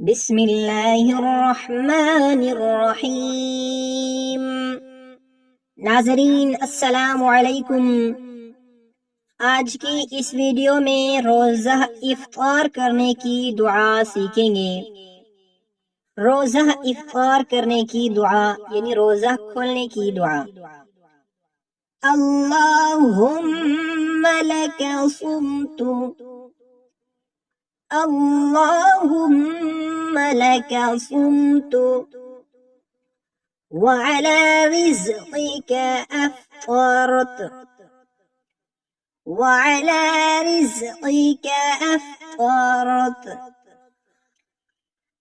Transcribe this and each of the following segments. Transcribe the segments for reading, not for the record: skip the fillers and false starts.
بسم اللہ الرحمن الرحیم۔ ناظرین السلام علیکم۔ آج کی اس ویڈیو میں روزہ افطار کرنے کی دعا سیکھیں گے۔ روزہ افطار کرنے کی دعا یعنی روزہ کھولنے کی دعا۔ اللہم لک صمت، اللہم لک صمت وعلى رزقك أفطرت، وعلى رزقك أفطرت،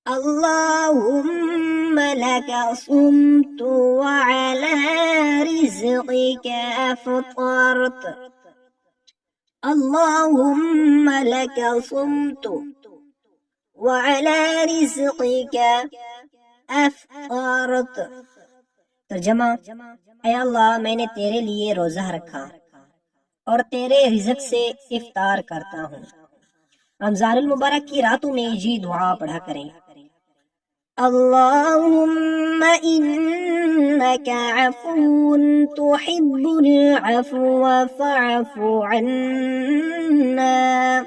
اللهم لك صمت وعلى رزقك أفطرت، اللهم لك صمت وعلى رزقك أفطرت۔ ترجمہ: اے اللہ، میں نے تیرے لیے روزہ رکھا اور تیرے رزق سے افطار کرتا ہوں۔ رمضان المبارک کی راتوں میں یہ دعا پڑھا کریں۔ اللہم انک عفو تحب العفو فاعف عنا،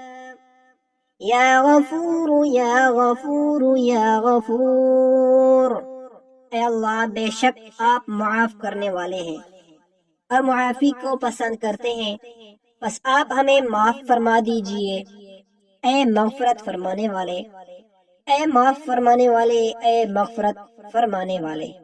یا غفور یا غفور یا غفور۔ اے اللہ، بے شک آپ معاف کرنے والے ہیں اور معافی کو پسند کرتے ہیں، بس آپ ہمیں معاف فرما دیجئے۔ اے مغفرت فرمانے والے، اے معاف فرمانے والے، اے مغفرت فرمانے والے۔